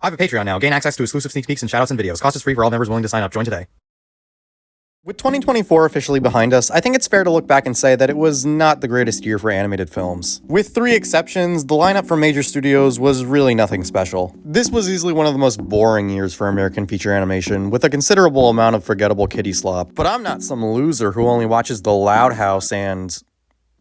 I have a Patreon now. Gain access to exclusive sneak peeks and shoutouts and videos. Cost is free for all members willing to sign up. Join today. With 2024 officially behind us, I think it's fair to look back and say that it was not the greatest year for animated films. With 3 exceptions, the lineup from major studios was really nothing special. This was easily one of the most boring years for American feature animation, with a considerable amount of forgettable kiddie slop. But I'm not some loser who only watches The Loud House and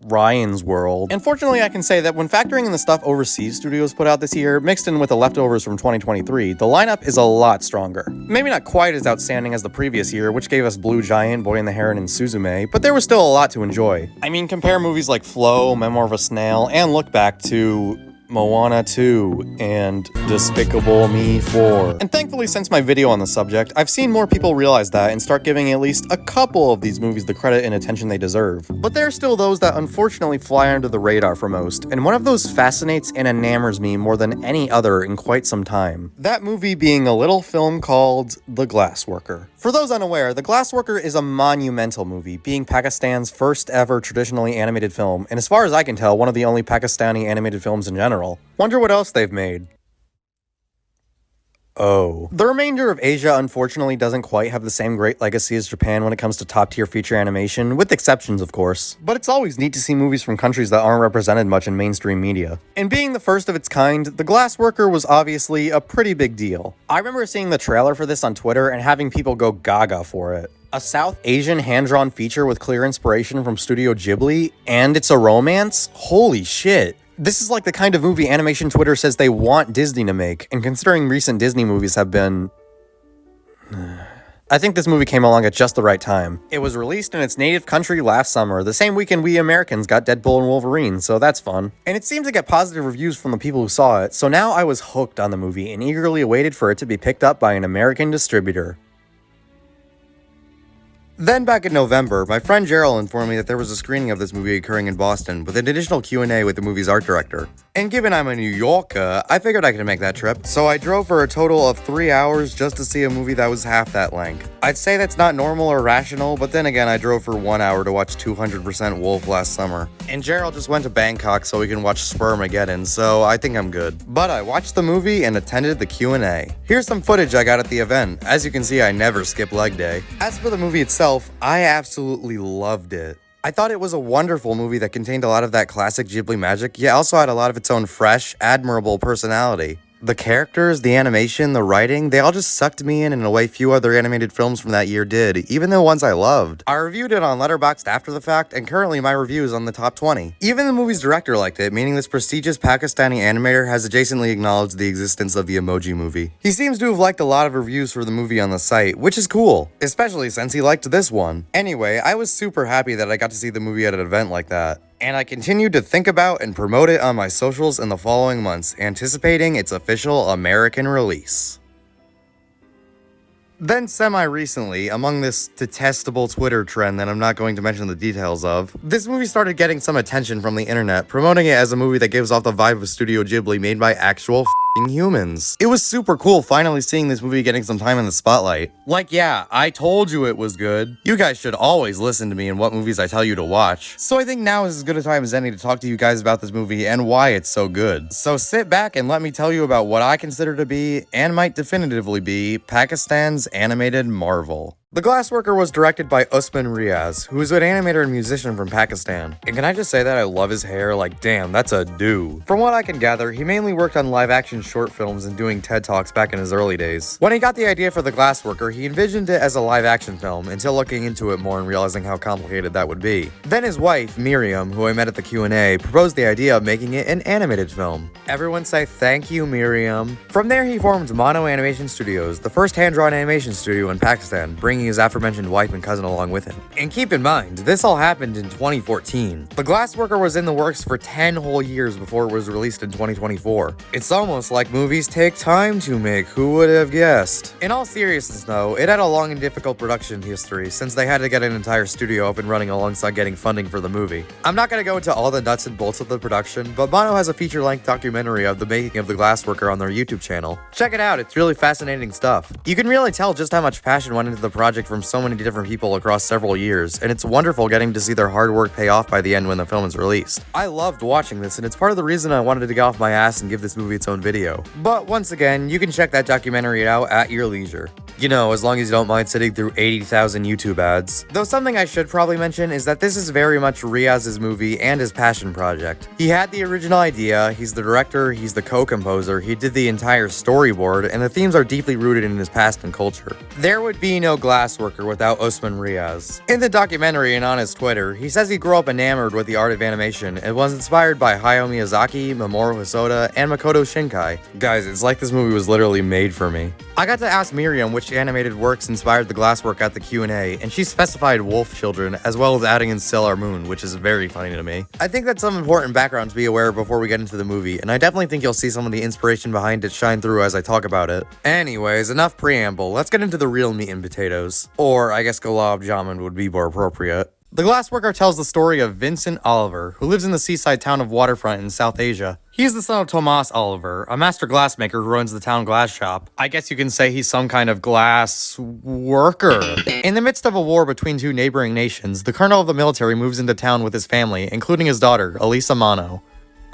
Ryan's World. And fortunately, I can say that when factoring in the stuff overseas studios put out this year, mixed in with the leftovers from 2023, the lineup is a lot stronger. Maybe not quite as outstanding as the previous year, which gave us Blue Giant, Boy and the Heron, and Suzume, but there was still a lot to enjoy. I mean, compare movies like Flow, Memoir of a Snail, and Look Back to Moana 2, and Despicable Me 4. And thankfully, since my video on the subject, I've seen more people realize that and start giving at least a couple of these movies the credit and attention they deserve. But there are still those that unfortunately fly under the radar for most, and one of those fascinates and enamors me more than any other in quite some time. That movie being a little film called The Glassworker. For those unaware, The Glassworker is a monumental movie, being Pakistan's first ever traditionally animated film, and as far as I can tell, one of the only Pakistani animated films in general. Wonder what else they've made. Oh. The remainder of Asia unfortunately doesn't quite have the same great legacy as Japan when it comes to top-tier feature animation, with exceptions of course. But it's always neat to see movies from countries that aren't represented much in mainstream media. And being the first of its kind, The Glassworker was obviously a pretty big deal. I remember seeing the trailer for this on Twitter and having people go gaga for it. A South Asian hand-drawn feature with clear inspiration from Studio Ghibli, and it's a romance? Holy shit. This is like the kind of movie animation Twitter says they want Disney to make, and considering recent Disney movies have been... I think this movie came along at just the right time. It was released in its native country last summer, the same weekend we Americans got Deadpool and Wolverine, so that's fun. And it seemed to get positive reviews from the people who saw it, so now I was hooked on the movie and eagerly awaited for it to be picked up by an American distributor. Then back in November, my friend Gerald informed me that there was a screening of this movie occurring in Boston with an additional Q&A with the movie's art director. And given I'm a New Yorker, I figured I could make that trip, so I drove for a total of 3 hours just to see a movie that was half that length. I'd say that's not normal or rational, but then again I drove for 1 hour to watch 200% Wolf last summer. And Gerald just went to Bangkok so we can watch Spermageddon, so I think I'm good. But I watched the movie and attended the Q&A. Here's some footage I got at the event. As you can see, I never skip leg day. As for the movie itself, I absolutely loved it. I thought it was a wonderful movie that contained a lot of that classic Ghibli magic, yet also had a lot of its own fresh, admirable personality. The characters, the animation, the writing, they all just sucked me in a way few other animated films from that year did, even the ones I loved. I reviewed it on Letterboxd after the fact, and currently my review is on the top 20. Even the movie's director liked it, meaning this prestigious Pakistani animator has adjacently acknowledged the existence of the Emoji Movie. He seems to have liked a lot of reviews for the movie on the site, which is cool, especially since he liked this one. Anyway, I was super happy that I got to see the movie at an event like that. And I continued to think about and promote it on my socials in the following months, anticipating its official American release. Then semi-recently, among this detestable Twitter trend that I'm not going to mention the details of, this movie started getting some attention from the internet, promoting it as a movie that gives off the vibe of Studio Ghibli made by actual f***ing humans. It was super cool finally seeing this movie getting some time in the spotlight. Like, yeah, I told you it was good. You guys should always listen to me in what movies I tell you to watch. So I think now is as good a time as any to talk to you guys about this movie and why it's so good. So sit back and let me tell you about what I consider to be, and might definitively be, Pakistan's animated marvel. The Glassworker was directed by Usman Riaz, who is an animator and musician from Pakistan. And can I just say that I love his hair? Like, damn, that's a do. From what I can gather, he mainly worked on live-action short films and doing TED Talks back in his early days. When he got the idea for The Glassworker, he envisioned it as a live-action film, until looking into it more and realizing how complicated that would be. Then his wife, Miriam, who I met at the Q&A, proposed the idea of making it an animated film. Everyone say thank you, Miriam. From there, he formed Mano Animation Studios, the first hand-drawn animation studio in Pakistan, bringing his aforementioned wife and cousin along with him. And keep in mind, this all happened in 2014. The Glassworker was in the works for 10 whole years before it was released in 2024. It's almost like movies take time to make, who would have guessed? In all seriousness though, it had a long and difficult production history, since they had to get an entire studio up and running alongside getting funding for the movie. I'm not gonna go into all the nuts and bolts of the production, but Mano has a feature-length documentary of the making of The Glassworker on their YouTube channel. Check it out, it's really fascinating stuff. You can really tell just how much passion went into the project project from so many different people across several years, and it's wonderful getting to see their hard work pay off by the end when the film is released. I loved watching this, and it's part of the reason I wanted to get off my ass and give this movie its own video. But once again, you can check that documentary out at your leisure. You know, as long as you don't mind sitting through 80,000 YouTube ads. Though something I should probably mention is that this is very much Riaz's movie and his passion project. He had the original idea, he's the director, he's the co-composer, he did the entire storyboard, and the themes are deeply rooted in his past and culture. There would be no Glassworker without Usman Riaz. In the documentary and on his Twitter, he says he grew up enamored with the art of animation and was inspired by Hayao Miyazaki, Mamoru Hosoda, and Makoto Shinkai. Guys, it's like this movie was literally made for me. I got to ask Miriam which animated works inspired the glasswork at the Q&A, and she specified Wolf Children, as well as adding in Sailor Moon, which is very funny to me. I think that's some important background to be aware of before we get into the movie, and I definitely think you'll see some of the inspiration behind it shine through as I talk about it. Anyways, enough preamble, let's get into the real meat and potatoes. Or, I guess gulab jamun would be more appropriate. The Glassworker tells the story of Vincent Oliver, who lives in the seaside town of Waterfront in South Asia. He's the son of Tomas Oliver, a master glassmaker who runs the town glass shop. I guess you can say he's some kind of glass worker. In the midst of a war between two neighboring nations, the colonel of the military moves into town with his family, including his daughter, Elisa Mano.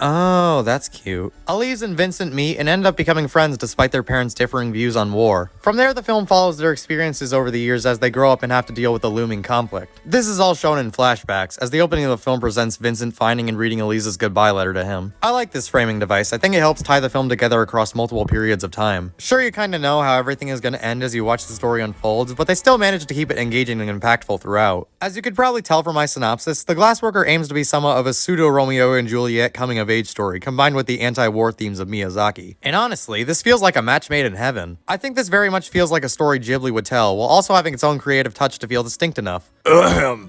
Oh, that's cute. Elise and Vincent meet and end up becoming friends despite their parents' differing views on war. From there, the film follows their experiences over the years as they grow up and have to deal with the looming conflict. This is all shown in flashbacks, as the opening of the film presents Vincent finding and reading Elisa's goodbye letter to him. I like this framing device. I think it helps tie the film together across multiple periods of time. Sure, you kinda know how everything is gonna end as you watch the story unfold, but they still manage to keep it engaging and impactful throughout. As you could probably tell from my synopsis, The Glassworker aims to be somewhat of a pseudo-Romeo and Juliet coming-of-age story combined with the anti-war themes of Miyazaki. And honestly, this feels like a match made in heaven. I think this very much feels like a story Ghibli would tell, while also having its own creative touch to feel distinct enough.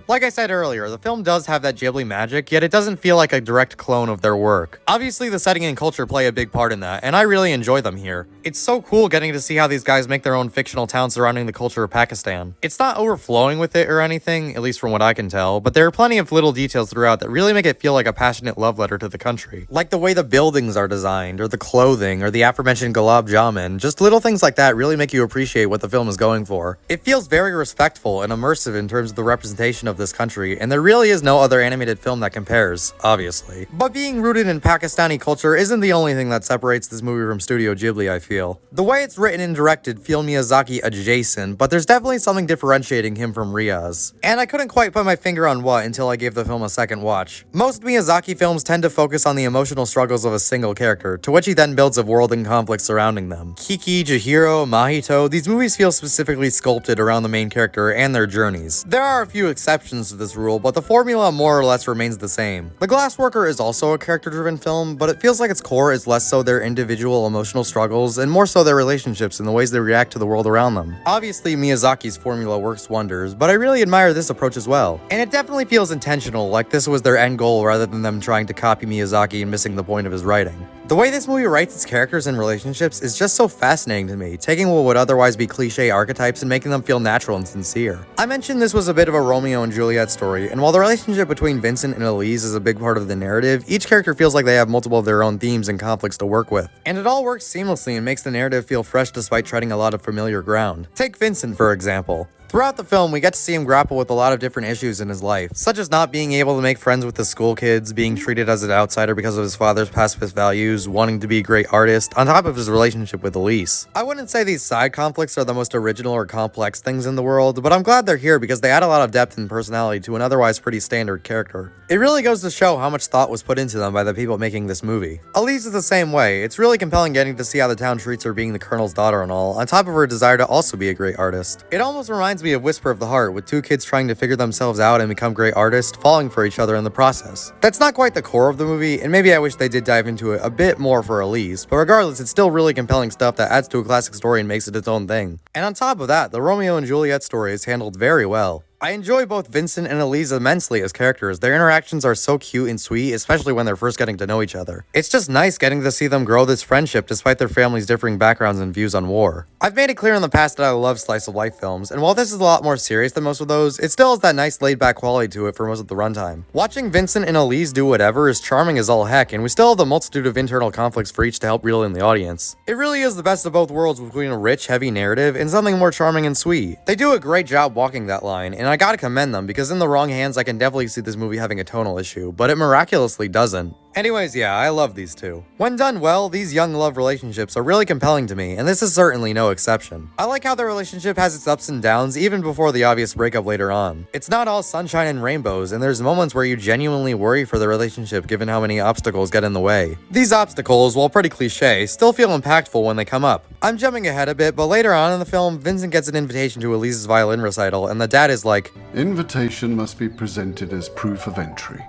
Like I said earlier, the film does have that Ghibli magic, yet it doesn't feel like a direct clone of their work. Obviously, the setting and culture play a big part in that, and I really enjoy them here. It's so cool getting to see how these guys make their own fictional town surrounding the culture of Pakistan. It's not overflowing with it or anything, at least from what I can tell, but there are plenty of little details throughout that really make it feel like a passionate love letter to the country. Like the way the buildings are designed, or the clothing, or the aforementioned gulab jamun. Just little things like that really make you appreciate what the film is going for. It feels very respectful and immersive in terms of the representation of this country, and there really is no other animated film that compares, obviously. But being rooted in Pakistani culture isn't the only thing that separates this movie from Studio Ghibli, I feel. The way it's written and directed feel Miyazaki adjacent, but there's definitely something differentiating him from Riaz. And I couldn't quite put my finger on what until I gave the film a second watch. Most Miyazaki films tend to focus on the emotional struggles of a single character, to which he then builds a world and conflict surrounding them. Kiki, Chihiro, Mahito, these movies feel specifically sculpted around the main character and their journeys. There are a few exceptions to this rule, but the formula more or less remains the same. The Glassworker is also a character-driven film, but it feels like its core is less so their individual emotional struggles and more so their relationships and the ways they react to the world around them. Obviously, Miyazaki's formula works wonders, but I really admire this approach as well. And it definitely feels intentional, like this was their end goal rather than them trying to copy Miyazaki and missing the point of his writing. The way this movie writes its characters and relationships is just so fascinating to me, taking what would otherwise be cliche archetypes and making them feel natural and sincere. I mentioned this was a bit of a Romeo and Juliet story, and while the relationship between Vincent and Elise is a big part of the narrative, each character feels like they have multiple of their own themes and conflicts to work with. And it all works seamlessly and makes the narrative feel fresh despite treading a lot of familiar ground. Take Vincent, for example. Throughout the film, we get to see him grapple with a lot of different issues in his life, such as not being able to make friends with the school kids, being treated as an outsider because of his father's pacifist values, wanting to be a great artist, on top of his relationship with Elise. I wouldn't say these side conflicts are the most original or complex things in the world, but I'm glad they're here because they add a lot of depth and personality to an otherwise pretty standard character. It really goes to show how much thought was put into them by the people making this movie. Elise is the same way. It's really compelling getting to see how the town treats her being the colonel's daughter and all, on top of her desire to also be a great artist. It almost reminds me of Whisper of the Heart, with two kids trying to figure themselves out and become great artists, falling for each other in the process. That's not quite the core of the movie, and maybe I wish they did dive into it a bit more for Elise, but regardless, it's still really compelling stuff that adds to a classic story and makes it its own thing. And on top of that, the Romeo and Juliet story is handled very well. I enjoy both Vincent and Elise immensely as characters. Their interactions are so cute and sweet, especially when they're first getting to know each other. It's just nice getting to see them grow this friendship despite their families' differing backgrounds and views on war. I've made it clear in the past that I love slice of life films, and while this is a lot more serious than most of those, it still has that nice laid back quality to it for most of the runtime. Watching Vincent and Elise do whatever is charming as all heck, and we still have the multitude of internal conflicts for each to help reel in the audience. It really is the best of both worlds between a rich, heavy narrative and something more charming and sweet. They do a great job walking that line, and I gotta commend them because in the wrong hands I can definitely see this movie having a tonal issue, but it miraculously doesn't. Anyways, yeah, I love these two. When done well, these young love relationships are really compelling to me, and this is certainly no exception. I like how their relationship has its ups and downs even before the obvious breakup later on. It's not all sunshine and rainbows, and there's moments where you genuinely worry for the relationship given how many obstacles get in the way. These obstacles, while pretty cliche, still feel impactful when they come up. I'm jumping ahead a bit, but later on in the film, Vincent gets an invitation to Elise's violin recital, and the dad is like, "Invitation must be presented as proof of entry.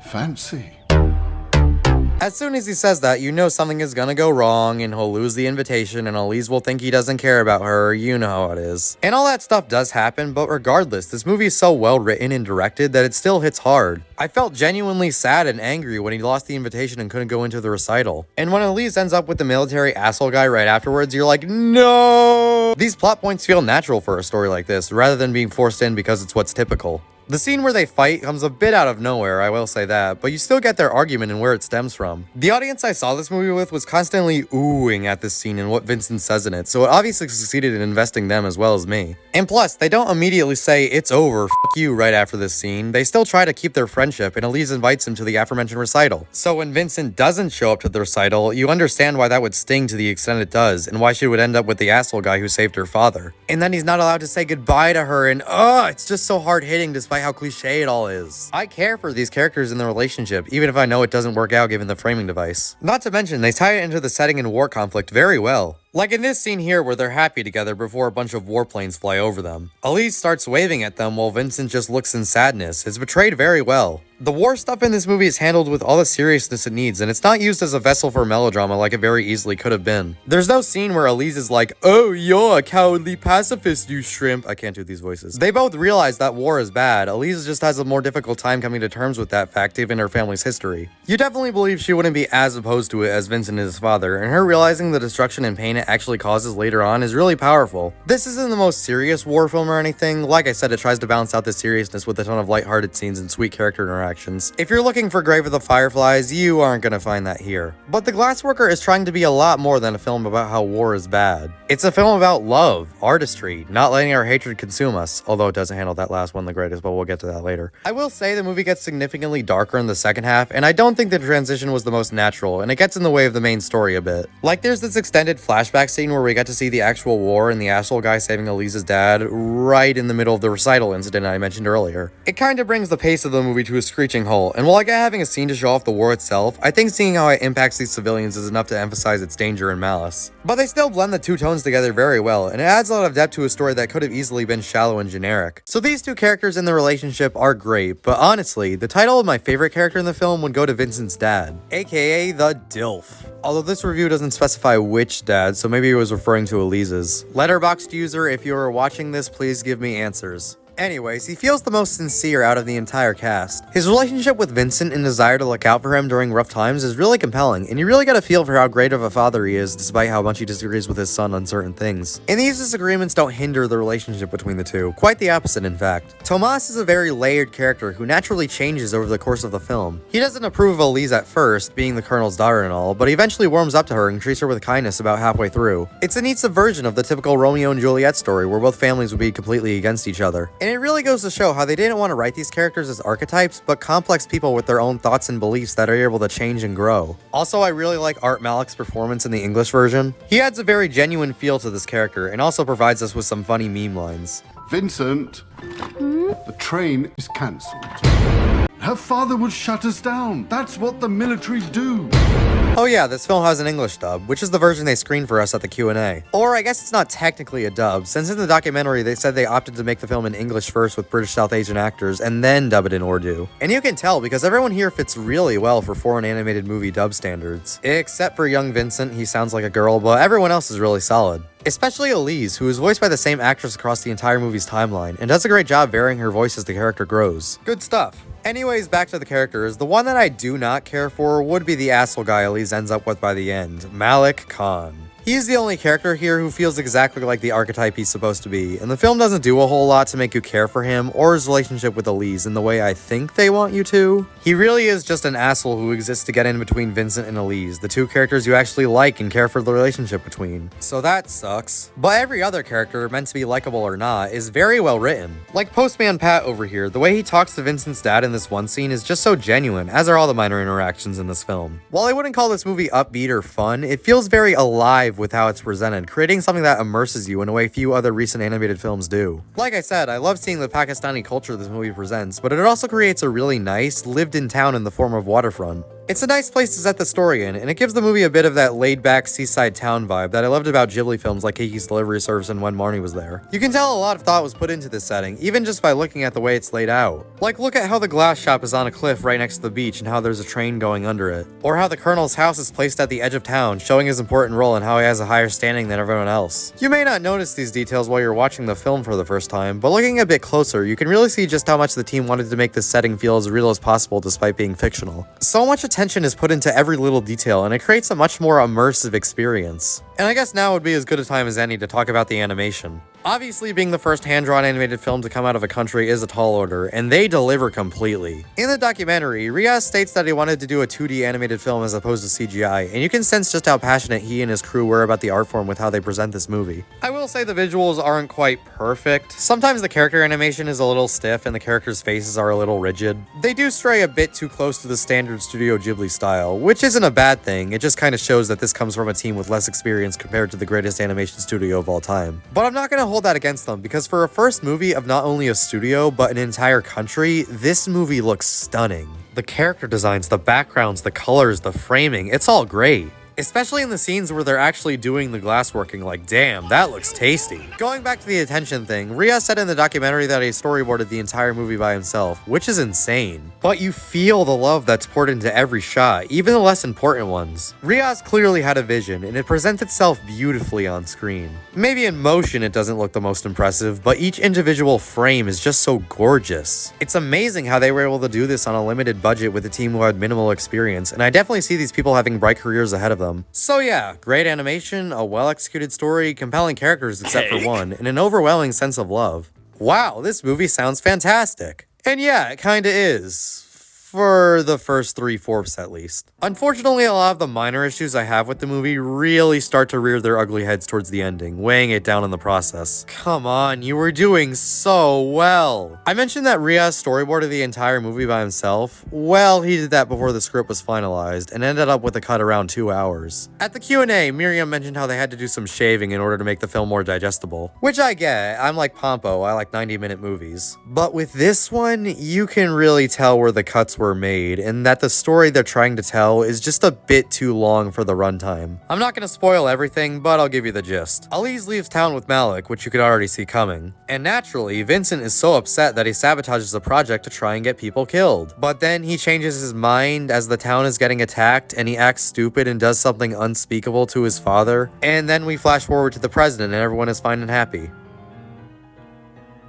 Fancy." As soon as he says that, you know something is gonna go wrong, and he'll lose the invitation, and Elise will think he doesn't care about her, you know how it is. And all that stuff does happen, but regardless, this movie is so well written and directed that it still hits hard. I felt genuinely sad and angry when he lost the invitation and couldn't go into the recital. And when Elise ends up with the military asshole guy right afterwards, you're like, no! These plot points feel natural for a story like this, rather than being forced in because it's what's typical. The scene where they fight comes a bit out of nowhere, I will say that, but you still get their argument and where it stems from. The audience I saw this movie with was constantly oohing at this scene and what Vincent says in it, so it obviously succeeded in investing them as well as me. And plus, they don't immediately say, "It's over, f*** you," right after this scene. They still try to keep their friendship, and Elise invites him to the aforementioned recital. So when Vincent doesn't show up to the recital, you understand why that would sting to the extent it does, and why she would end up with the asshole guy who saved her father. And then he's not allowed to say goodbye to her, and it's just so hard-hitting despite how cliche it all is. I care for these characters in the relationship, even if I know it doesn't work out given the framing device. Not to mention, they tie it into the setting and war conflict very well. Like in this scene here where they're happy together before a bunch of warplanes fly over them. Elise starts waving at them while Vincent just looks in sadness. It's portrayed very well. The war stuff in this movie is handled with all the seriousness it needs, and it's not used as a vessel for melodrama like it very easily could have been. There's no scene where Elise is like, "Oh, you're a cowardly pacifist, you shrimp." I can't do these voices. They both realize that war is bad. Elise just has a more difficult time coming to terms with that fact given her family's history. You definitely believe she wouldn't be as opposed to it as Vincent is his father, and her realizing the destruction and pain it actually causes later on is really powerful. This isn't the most serious war film or anything. Like I said, it tries to balance out the seriousness with a ton of lighthearted scenes and sweet character interactions. If you're looking for Grave of the Fireflies, you aren't gonna find that here. But The Glassworker is trying to be a lot more than a film about how war is bad. It's a film about love, artistry, not letting our hatred consume us, although it doesn't handle that last one the greatest, but we'll get to that later. I will say the movie gets significantly darker in the second half, and I don't think the transition was the most natural, and it gets in the way of the main story a bit. Like there's this extended flashback scene where we get to see the actual war and the asshole guy saving Elise's dad right in the middle of the recital incident I mentioned earlier. It kind of brings the pace of the movie to a screeching halt, and while I get having a scene to show off the war itself, I think seeing how it impacts these civilians is enough to emphasize its danger and malice. But they still blend the two tones together very well, and it adds a lot of depth to a story that could have easily been shallow and generic. So these two characters in the relationship are great, but honestly, the title of my favorite character in the film would go to Vincent's dad, aka the DILF. Although this review doesn't specify which dad, so maybe it was referring to Elise's. Letterboxd user, if you are watching this, please give me answers. Anyways, he feels the most sincere out of the entire cast. His relationship with Vincent and desire to look out for him during rough times is really compelling, and you really get a feel for how great of a father he is despite how much he disagrees with his son on certain things. And these disagreements don't hinder the relationship between the two, quite the opposite in fact. Tomas is a very layered character who naturally changes over the course of the film. He doesn't approve of Elise at first, being the colonel's daughter and all, but he eventually warms up to her and treats her with kindness about halfway through. It's a neat subversion of the typical Romeo and Juliet story where both families would be completely against each other. And it really goes to show how they didn't want to write these characters as archetypes, but complex people with their own thoughts and beliefs that are able to change and grow. Also, I really like Art Malik's performance in the English version. He adds a very genuine feel to this character and also provides us with some funny meme lines. "Vincent, the train is cancelled. Her father would shut us down. That's what the military do." Oh yeah, this film has an English dub, which is the version they screened for us at the Q&A. Or I guess it's not technically a dub, since in the documentary they said they opted to make the film in English first with British South Asian actors and then dub it in Urdu. And you can tell because everyone here fits really well for foreign animated movie dub standards. Except for young Vincent, he sounds like a girl, but everyone else is really solid. Especially Elise, who is voiced by the same actress across the entire movie's timeline, and does a great job varying her voice as the character grows. Good stuff. Anyways, back to the characters, the one that I do not care for would be the asshole guy Elise ends up with by the end, Malik Khan. He's the only character here who feels exactly like the archetype he's supposed to be, and the film doesn't do a whole lot to make you care for him or his relationship with Elise in the way I think they want you to. He really is just an asshole who exists to get in between Vincent and Elise, the two characters you actually like and care for the relationship between. So that sucks. But every other character, meant to be likable or not, is very well written. Like Postman Pat over here, the way he talks to Vincent's dad in this one scene is just so genuine, as are all the minor interactions in this film. While I wouldn't call this movie upbeat or fun, it feels very alive with how it's presented, creating something that immerses you in a way few other recent animated films do. Like I said, I love seeing the Pakistani culture this movie presents, but it also creates a really nice, lived-in town in the form of waterfront. It's a nice place to set the story in, and it gives the movie a bit of that laid-back seaside town vibe that I loved about Ghibli films like Kiki's Delivery Service and When Marnie Was There. You can tell a lot of thought was put into this setting, even just by looking at the way it's laid out. Like, look at how the glass shop is on a cliff right next to the beach and how there's a train going under it. Or how the Colonel's house is placed at the edge of town, showing his important role and how he has a higher standing than everyone else. You may not notice these details while you're watching the film for the first time, but looking a bit closer, you can really see just how much the team wanted to make this setting feel as real as possible despite being fictional. So much attention is put into every little detail, and it creates a much more immersive experience. And I guess now would be as good a time as any to talk about the animation. Obviously, being the first hand-drawn animated film to come out of a country is a tall order, and they deliver completely. In the documentary, Riaz states that he wanted to do a 2D animated film as opposed to CGI, and you can sense just how passionate he and his crew were about the art form with how they present this movie. I will say the visuals aren't quite perfect. Sometimes the character animation is a little stiff and the characters' faces are a little rigid. They do stray a bit too close to the standard Studio Ghibli style, which isn't a bad thing, it just kind of shows that this comes from a team with less experience compared to the greatest animation studio of all time. But I'm not gonna hold that against them, because for a first movie of not only a studio, but an entire country, this movie looks stunning. The character designs, the backgrounds, the colors, the framing, it's all great. Especially in the scenes where they're actually doing the glassworking, like damn, that looks tasty. Going back to the attention thing, Riaz said in the documentary that he storyboarded the entire movie by himself, which is insane. But you feel the love that's poured into every shot, even the less important ones. Riaz clearly had a vision, and it presents itself beautifully on screen. Maybe in motion it doesn't look the most impressive, but each individual frame is just so gorgeous. It's amazing how they were able to do this on a limited budget with a team who had minimal experience, and I definitely see these people having bright careers ahead of them. So yeah, great animation, a well-executed story, compelling characters except for one, and an overwhelming sense of love. Wow, this movie sounds fantastic. And yeah, it kinda is. For the first 3/4 at least. Unfortunately, a lot of the minor issues I have with the movie really start to rear their ugly heads towards the ending, weighing it down in the process. Come on, you were doing so well. I mentioned that Riaz storyboarded the entire movie by himself. Well, he did that before the script was finalized, and ended up with a cut around 2 hours. At the Q&A, Miriam mentioned how they had to do some shaving in order to make the film more digestible. Which I get, I'm like Pompo, I like 90-minute movies. But with this one, you can really tell where the cuts were made, and that the story they're trying to tell is just a bit too long for the runtime. I'm not gonna spoil everything, but I'll give you the gist. Elise leaves town with Malik, which you could already see coming. And naturally, Vincent is so upset that he sabotages the project to try and get people killed. But then he changes his mind as the town is getting attacked, and he acts stupid and does something unspeakable to his father. And then we flash forward to the president and everyone is fine and happy.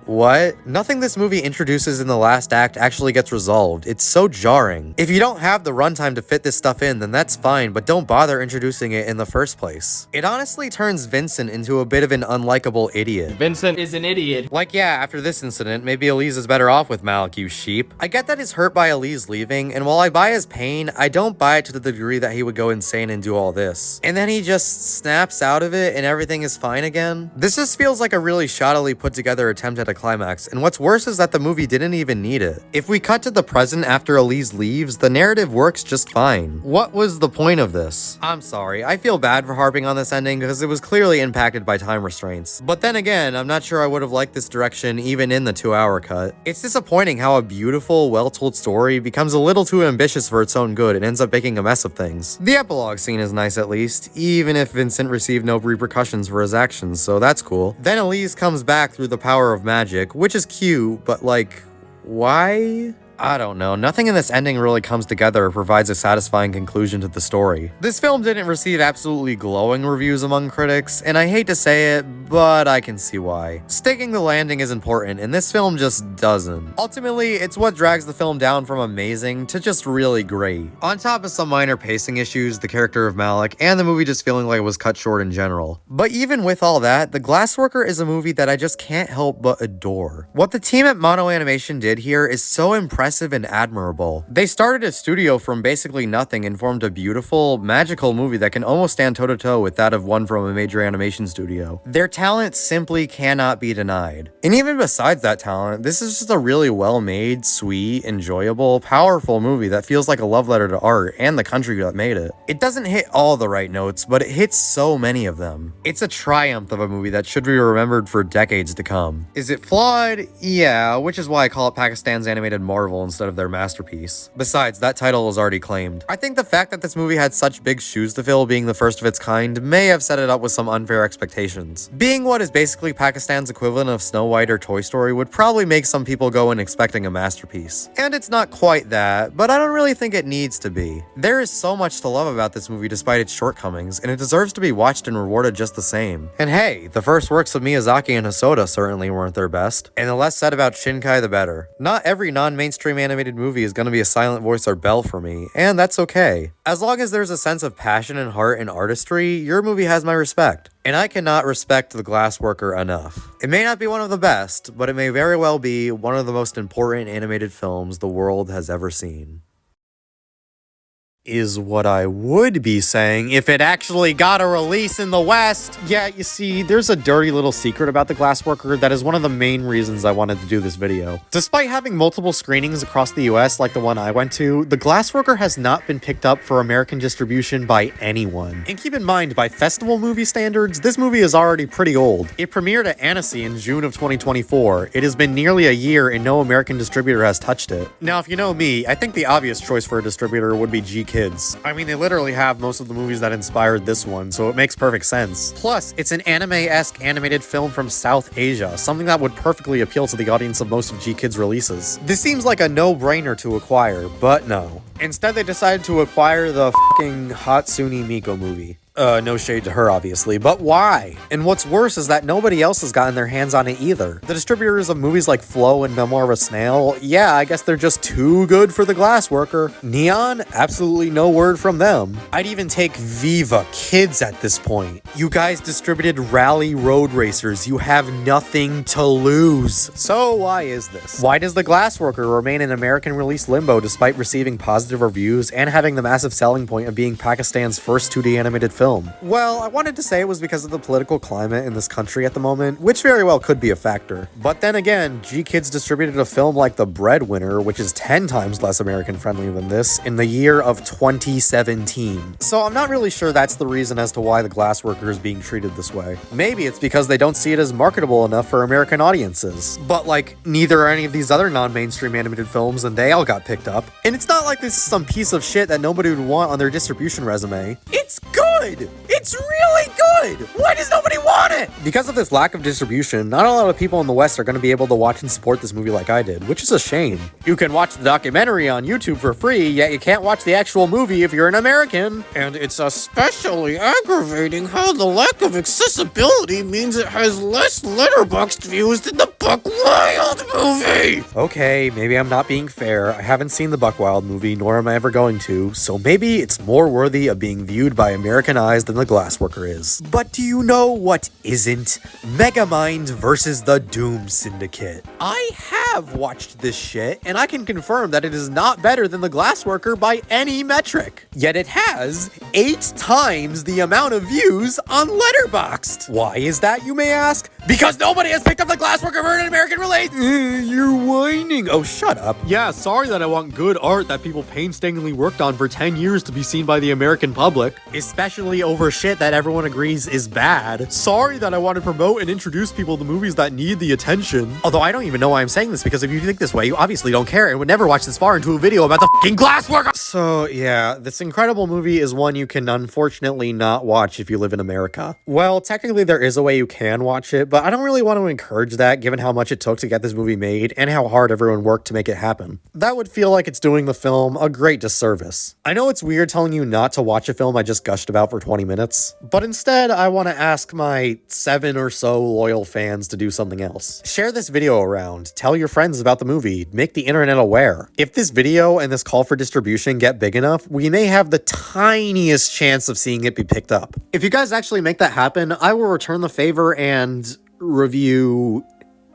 What? Nothing this movie introduces in the last act actually gets resolved. It's so jarring. If you don't have the runtime to fit this stuff in, then that's fine, but don't bother introducing it in the first place. It honestly turns Vincent into a bit of an unlikable idiot. Vincent is an idiot. Like, yeah, after this incident, maybe Elise is better off with Malik, you sheep. I get that he's hurt by Elise leaving, and while I buy his pain, I don't buy it to the degree that he would go insane and do all this. And then he just snaps out of it and everything is fine again. This just feels like a really shoddily put together attempt at a climax, and what's worse is that the movie didn't even need it. If we cut to the present after Elise leaves, the narrative works just fine. What was the point of this? I'm sorry, I feel bad for harping on this ending because it was clearly impacted by time restraints. But then again, I'm not sure I would have liked this direction even in the 2-hour cut. It's disappointing how a beautiful, well-told story becomes a little too ambitious for its own good and ends up making a mess of things. The epilogue scene is nice at least, even if Vincent received no repercussions for his actions, so that's cool. Then Elise comes back through the power of magic, which is cute, but like, why? I don't know, nothing in this ending really comes together or provides a satisfying conclusion to the story. This film didn't receive absolutely glowing reviews among critics, and I hate to say it, but I can see why. Sticking the landing is important, and this film just doesn't. Ultimately, it's what drags the film down from amazing to just really great. On top of some minor pacing issues, the character of Malik, and the movie just feeling like it was cut short in general. But even with all that, The Glassworker is a movie that I just can't help but adore. What the team at Mano Animation did here is so impressive and admirable. They started a studio from basically nothing and formed a beautiful, magical movie that can almost stand toe-to-toe with that of one from a major animation studio. Their talent simply cannot be denied. And even besides that talent, this is just a really well-made, sweet, enjoyable, powerful movie that feels like a love letter to art and the country that made it. It doesn't hit all the right notes, but it hits so many of them. It's a triumph of a movie that should be remembered for decades to come. Is it flawed? Yeah, which is why I call it Pakistan's animated marvel instead of their masterpiece. Besides, that title is already claimed. I think the fact that this movie had such big shoes to fill being the first of its kind may have set it up with some unfair expectations. Being what is basically Pakistan's equivalent of Snow White or Toy Story would probably make some people go in expecting a masterpiece. And it's not quite that, but I don't really think it needs to be. There is so much to love about this movie despite its shortcomings, and it deserves to be watched and rewarded just the same. And hey, the first works of Miyazaki and Hosoda certainly weren't their best, and the less said about Shinkai the better. Not every non-mainstream animated movie is going to be a silent voice or bell for me, and that's okay. As long as there's a sense of passion and heart and artistry, your movie has my respect. And I cannot respect The Glassworker enough. It may not be one of the best, but it may very well be one of the most important animated films the world has ever seen. Is what I would be saying if it actually got a release in the West. Yeah, you see, there's a dirty little secret about The Glassworker that is one of the main reasons I wanted to do this video. Despite having multiple screenings across the US like the one I went to, The Glassworker has not been picked up for American distribution by anyone. And keep in mind, by festival movie standards, this movie is already pretty old. It premiered at Annecy in June of 2024. It has been nearly a year and no American distributor has touched it. Now, if you know me, I think the obvious choice for a distributor would be GKids. I mean, they literally have most of the movies that inspired this one, so it makes perfect sense. Plus, it's an anime-esque animated film from South Asia, something that would perfectly appeal to the audience of most of GKids' releases. This seems like a no-brainer to acquire, but no. Instead, they decided to acquire the f***ing Hatsune Miku movie. No shade to her, obviously, but why? And what's worse is that nobody else has gotten their hands on it either. The distributors of movies like Flow and Memoir of a Snail, yeah, I guess they're just too good for The Glassworker. Neon, absolutely no word from them. I'd even take Viva Kids at this point. You guys distributed Rally Road Racers. You have nothing to lose. So why is this? Why does The Glassworker remain in American release limbo despite receiving positive reviews and having the massive selling point of being Pakistan's first 2D animated film? Well, I wanted to say it was because of the political climate in this country at the moment, which very well could be a factor. But then again, GKids distributed a film like The Breadwinner, which is 10 times less American friendly than this, in the year of 2017. So I'm not really sure that's the reason as to why The Glassworker is being treated this way. Maybe it's because they don't see it as marketable enough for American audiences. But like, neither are any of these other non-mainstream animated films, and they all got picked up. And it's not like this is some piece of shit that nobody would want on their distribution resume. It's good! It's really good! Why does nobody want it? Because of this lack of distribution, not a lot of people in the West are going to be able to watch and support this movie like I did, which is a shame. You can watch the documentary on YouTube for free, yet you can't watch the actual movie if you're an American. And it's especially aggravating how the lack of accessibility means it has less Letterboxd views than the Buck Wild movie! Okay, maybe I'm not being fair. I haven't seen the Buck Wild movie, nor am I ever going to, so maybe it's more worthy of being viewed by American eyes than The Glassworker is. But do you know what isn't? Megamind versus the Doom Syndicate. I have watched this shit, and I can confirm that it is not better than The Glassworker by any metric. Yet it has 8 times the amount of views on Letterboxd. Why is that, you may ask? Because nobody has picked up The Glassworker for an American release! You're whining. Oh, shut up. Yeah, sorry that I want good art that people painstakingly worked on for 10 years to be seen by the American public. Especially over shit that everyone agrees is bad. Sorry that I want to promote and introduce people to movies that need the attention. Although I don't even know why I'm saying this this, because if you think this way, you obviously don't care and would never watch this far into a video about the fucking Glassworker. So yeah, this incredible movie is one you can unfortunately not watch if you live in America. Well, technically there is a way you can watch it, but I don't really want to encourage that given how much it took to get this movie made and how hard everyone worked to make it happen. That would feel like it's doing the film a great disservice. I know it's weird telling you not to watch a film I just gushed about for 20 minutes, but instead I want to ask my 7 or so loyal fans to do something else. Share this video around, tell your friends about the movie, make the internet aware. If this video and this call for distribution get big enough, we may have the tiniest chance of seeing it be picked up. If you guys actually make that happen, I will return the favor and review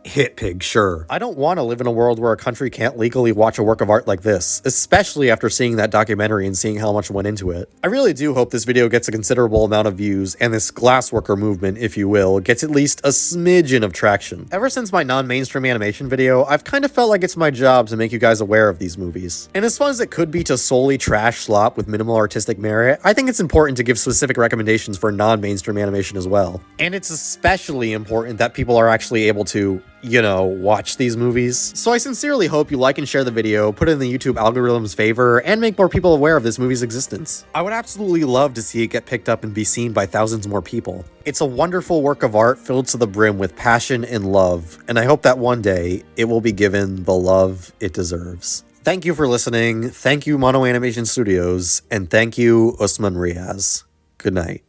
Hit Pig, sure. I don't want to live in a world where a country can't legally watch a work of art like this, especially after seeing that documentary and seeing how much went into it. I really do hope this video gets a considerable amount of views, and this Glassworker movement, if you will, gets at least a smidgen of traction. Ever since my non-mainstream animation video, I've kind of felt like it's my job to make you guys aware of these movies. And as fun as it could be to solely trash slop with minimal artistic merit, I think it's important to give specific recommendations for non-mainstream animation as well. And it's especially important that people are actually able to, you know, watch these movies. So I sincerely hope you like and share the video, put it in the YouTube algorithm's favor, and make more people aware of this movie's existence. I would absolutely love to see it get picked up and be seen by thousands more people. It's a wonderful work of art filled to the brim with passion and love, and I hope that one day it will be given the love it deserves. Thank you for listening, thank you Mano Animation Studios, and thank you Usman Riaz. Good night.